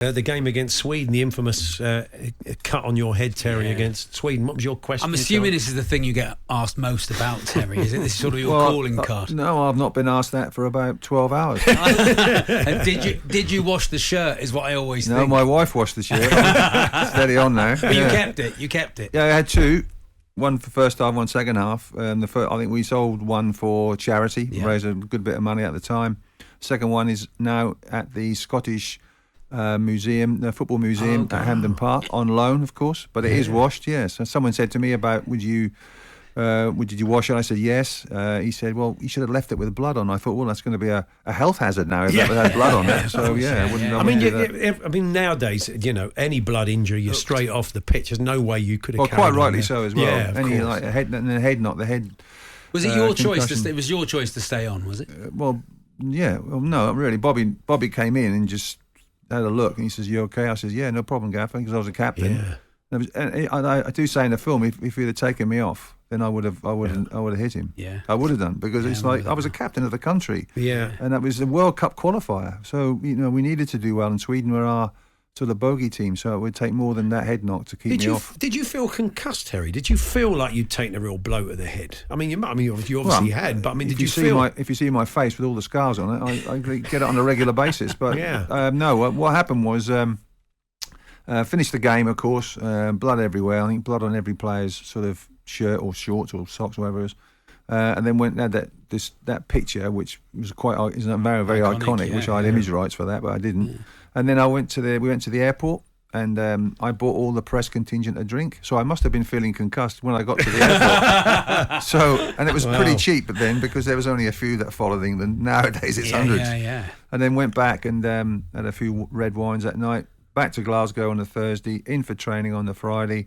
The game against Sweden, the infamous cut on your head, Terry, against Sweden. What was your question? I'm assuming this is the thing you get asked most about, Terry. Is it this is sort of your calling card? No, I've not been asked that for about 12 hours. And did you wash the shirt? Is what I always think. No, my wife washed the shirt. Steady on now. But you kept it. You kept it. Yeah, I had two. One for first half, one second half. I think we sold one for charity, raised a good bit of money at the time. Second one is now at the Scottish Museum, the football museum at Hampden Park, on loan, of course. But it is washed, yes. And someone said to me about, did you wash it? I said yes. He said, well, you should have left it with blood on. I thought, well, that's going to be a health hazard now if that had blood on it. So I mean, nowadays, any blood injury, you're straight off the pitch. There's no way you could have. Well, quite rightly so as well. Yeah, any like a head knock, the head. Was it your choice? It was your choice to stay on, was it? Well, no, not really. Bobby came in and just had a look, and he says, "You okay?" I says, "Yeah, no problem, Gaffer," because I was a captain. Yeah. And I do say in the film, if he'd have taken me off, then I would have hit him. Yeah, I would have done, because it's like I was a captain of the country. Yeah, and that was a World Cup qualifier. So we needed to do well, and Sweden were our sort of bogey team. So it would take more than that head knock to keep me off. Did you feel concussed, Terry? Did you feel like you'd taken a real blow to the head? I mean, you obviously had, but I mean, did you feel? If you see my face with all the scars on it, I get it on a regular basis. But no, what happened was. Finished the game, of course. Blood everywhere. I think blood on every player's sort of shirt or shorts or socks, or whatever it was. And then had that picture, which was is very, very iconic. Which I had image rights for that, but I didn't. Yeah. And then we went to the airport, and I bought all the press contingent a drink. So I must have been feeling concussed when I got to the airport. And it was pretty cheap then, because there was only a few that followed England. Nowadays it's hundreds. Yeah. And then went back and had a few red wines that night. Back to Glasgow on the Thursday, in for training on the Friday,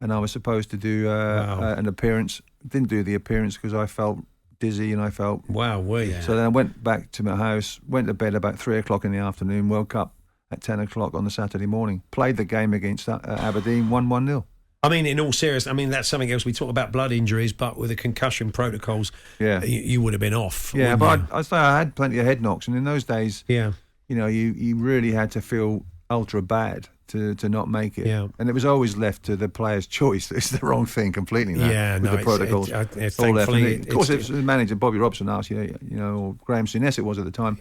and I was supposed to do an appearance. Didn't do the appearance because I felt dizzy and I felt... So then I went back to my house, went to bed about 3 o'clock in the afternoon, woke up at 10 o'clock on the Saturday morning, played the game against Aberdeen, 1-0. I mean, in all seriousness, that's something else. We talk about blood injuries, but with the concussion protocols, you would have been off. Yeah, but I had plenty of head knocks, and in those days, you really had to feel ultra bad to not make it, and it was always left to the player's choice. It's the wrong thing completely. The protocols. It's all left. Of course, if the manager Bobby Robson asked you, or Graeme Souness it was at the time,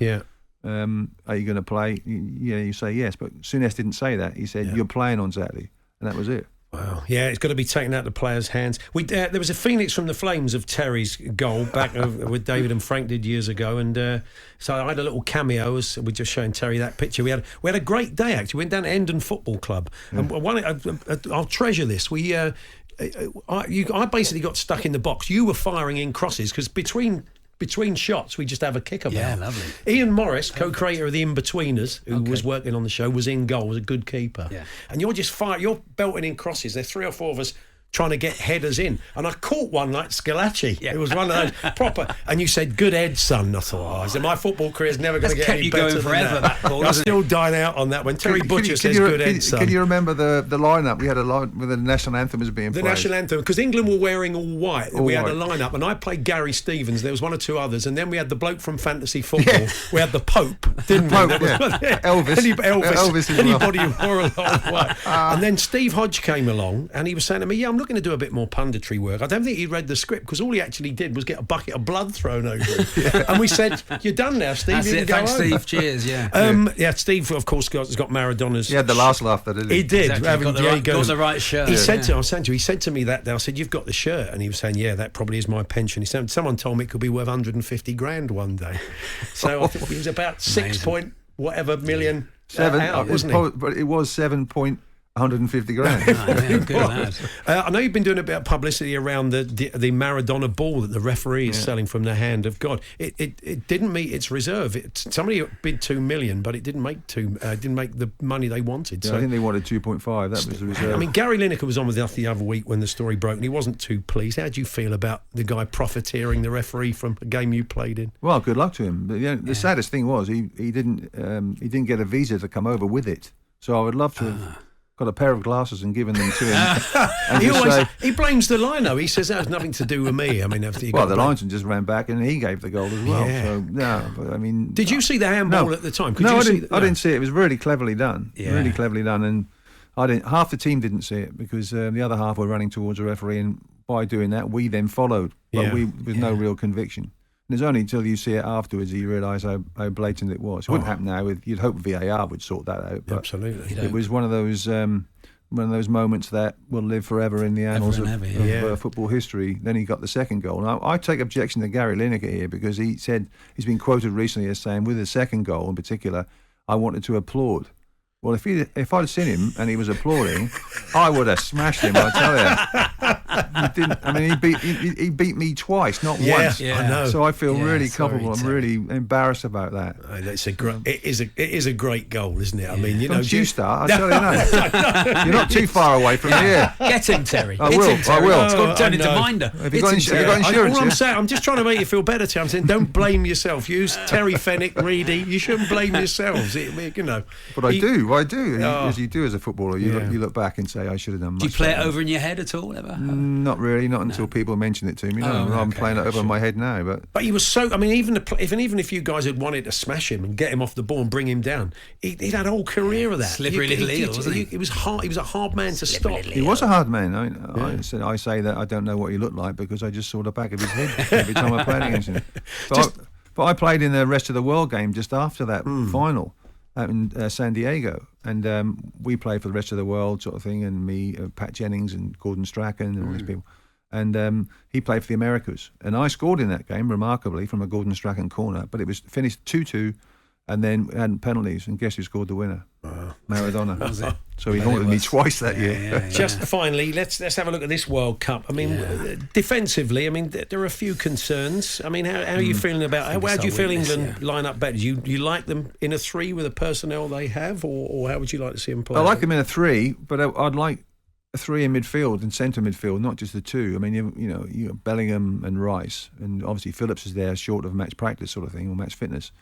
are you going to play? You say yes, but Souness didn't say that. He said you're playing on Saturday, and that was it. Wow. Yeah, it's got to be taken out of the players' hands. There was a phoenix from the flames of Terry's goal back with David and Frank did years ago, and so I had a little cameo as we're just showing Terry that picture. We had a great day, actually. We went down to Hendon Football Club, and I'll treasure this. I basically got stuck in the box. You were firing in crosses because between shots, we just have a kick about. Yeah, lovely. Ian Morris, co-creator of The In-Betweeners, who was working on the show, was in goal, was a good keeper. Yeah. And you're belting in crosses. There's 3 or 4 of us trying to get headers in. And I caught one like Scalacci. Yeah. It was one of those proper. And you said, good head, son. I thought, my football career's never going to get any better than forever, that ball, I still dine out on that when Terry Butcher says, good head, son. Can you remember the lineup? We had a line with the national anthem was being played. The national anthem, because England were wearing all white. We had a lineup, and I played Gary Stevens. There was 1 or 2 others, and then we had the bloke from fantasy football. Yeah. We had the Pope, didn't we? Elvis. Anybody who wore a lot of white. And then Steve Hodge came along, and he was saying to me, I'm looking to do a bit more punditry work. I don't think he read the script, because all he actually did was get a bucket of blood thrown over him. And we said, you're done now, Steve. That's it. Thanks, Steve. Cheers, Steve, of course, has got Maradona's... He had the last laugh, didn't he? He did. Exactly. Got the right shirt. He said to me that day, I said, you've got the shirt. And he was saying, yeah, that probably is my pension. He said, someone told me it could be worth 150 grand one day. So I think he was about 6 point whatever million out, wasn't he? But it was 7.150 grand. Good lad. I know you've been doing a bit of publicity around the Maradona ball that the referee is selling from the hand of God. It didn't meet its reserve. Somebody bid 2 million, but it didn't make the money they wanted. Yeah, so I think they wanted 2.5. That was the reserve. I mean, Gary Lineker was on with us the other week when the story broke, and he wasn't too pleased. How do you feel about the guy profiteering the referee from a game you played in? Well, good luck to him. But, the saddest thing was he didn't get a visa to come over with it. So I would love to have got a pair of glasses and given them to him. And he blames the line, though. He says that has nothing to do with me. I mean, the linesman just ran back and he gave the goal as well. Yeah. So, no, but, I mean... Did you see the handball at the time? I didn't see it. It was really cleverly done. Yeah. Really cleverly done. And half the team didn't see it because the other half were running towards the referee, and by doing that, we then followed. But with no real conviction. And it's only until you see it afterwards that you realise how blatant it was. It wouldn't happen now. You'd hope VAR would sort that out. But absolutely. It was one of those moments that will live forever in the annals of football history. Then he got the second goal. Now, I take objection to Gary Lineker here because he said he's been quoted recently as saying, with the second goal in particular, I wanted to applaud. Well, if I'd seen him and he was applauding, I would have smashed him. I tell you, he didn't. I mean, he beat me twice, not once. Yeah, I know. So I feel really culpable. I'm really embarrassed about that. It is a great goal, isn't it? I mean, you know, don't you start? I tell you no. You're not too far away from here. Get him, Terry. I will. It's got to turn into Minder. Have you got insurance? All I'm saying, I'm just trying to make you feel better, Terry. I'm saying, don't blame yourself. Use Terry Fenwick, Reedy. You shouldn't blame yourselves. You know. But I do. As you do as a footballer, you look back and say, I should have done much. Do you play better. it over in your head at all, ever? Not really, not until people mention it to me. I'm playing it over in my head now. But he was so. I mean, even if you guys had wanted to smash him and get him off the ball and bring him down, he'd had a whole career of that. Slippery little eel, wasn't he? It was hard. He was a hard man to stop. He was a hard man. I say that I don't know what he looked like because I just saw the back of his head every time I played against him. But I played in the rest of the world game just after that final out in San Diego, and we played for the rest of the world sort of thing, and me, Pat Jennings and Gordon Strachan and all these people, and he played for the Americas, and I scored in that game remarkably from a Gordon Strachan corner, but it was finished 2-2, and then had penalties, and guess who scored the winner? Maradona. So he haunted me twice that year. Just finally, let's have a look at this World Cup. I mean, defensively, I mean, there are a few concerns. I mean, how are you feeling about? How do you feel England line up better? Do you like them in a three with the personnel they have, or how would you like to see them play? I like them in a three, but I'd like a three in midfield and centre midfield, not just the two. I mean, you got Bellingham and Rice, and obviously Phillips is there short of match practice sort of thing or match fitness.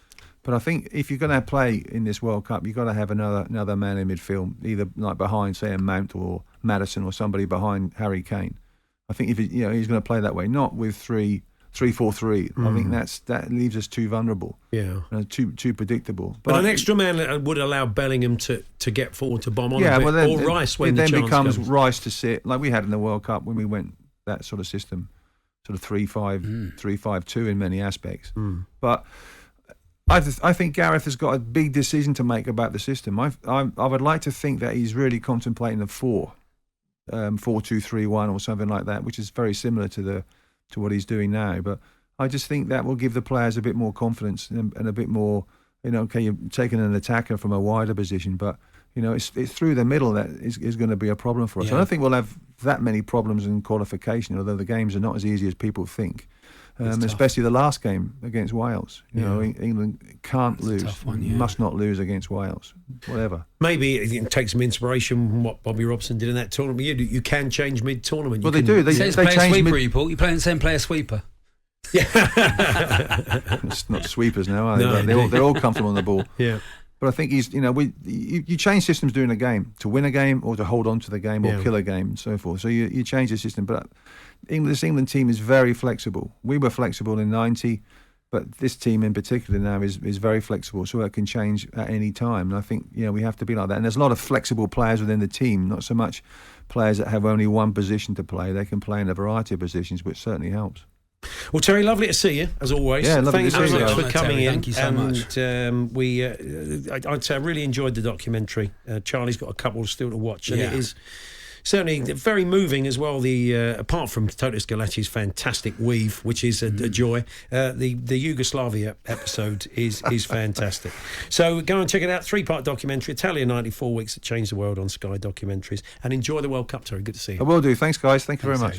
But I think if you're going to play in this World Cup, you've got to have another man in midfield, either like behind, say, a Mount or Maddison or somebody behind Harry Kane. I think if he's going to play that way, not with 3-4-3. I think that leaves us too vulnerable. Yeah, too predictable. But an extra man would allow Bellingham to get forward to bomb on a bit, or Rice when the chance becomes comes. Rice to sit like we had in the World Cup when we went that sort of system, sort of 3-5-2 in many aspects. But I think Gareth has got a big decision to make about the system. I would like to think that he's really contemplating a 4-2-3-1 or something like that, which is very similar to what he's doing now. But I just think that will give the players a bit more confidence and a bit more. Okay, you're taking an attacker from a wider position, but it's through the middle that is going to be a problem for us. I don't think we'll have that many problems in qualification, although the games are not as easy as people think. Especially the last game against Wales. England can't lose, must not lose against Wales, whatever. Maybe it takes some inspiration from what Bobby Robson did in that tournament. You can change mid-tournament. Well, they do. They play a sweeper, Paul. You play a sweeper. Yeah. It's not sweepers now, are they? No, they're all comfortable on the ball. Yeah. But I think you change systems during a game to win a game or to hold on to the game or kill a game and so forth. So you change the system. But this England team is very flexible. We were flexible in '90, but this team in particular now is very flexible, so it can change at any time. And I think we have to be like that. And there's a lot of flexible players within the team, not so much players that have only one position to play. They can play in a variety of positions, which certainly helps. Well, Terry, lovely to see you as always. Yeah, lovely to see you. Thank you very much for coming in. Thank you so much. I'd say I really enjoyed the documentary. Charlie's got a couple still to watch, and it is certainly very moving as well. Apart from Totis Galachi's fantastic weave, which is a joy, the Yugoslavia episode is fantastic. So go and check it out. 3-part documentary, Italia 94 Weeks That Changed the World on Sky Documentaries, and enjoy the World Cup, Terry. Good to see you. I will do. Thanks, guys. Thank you very much.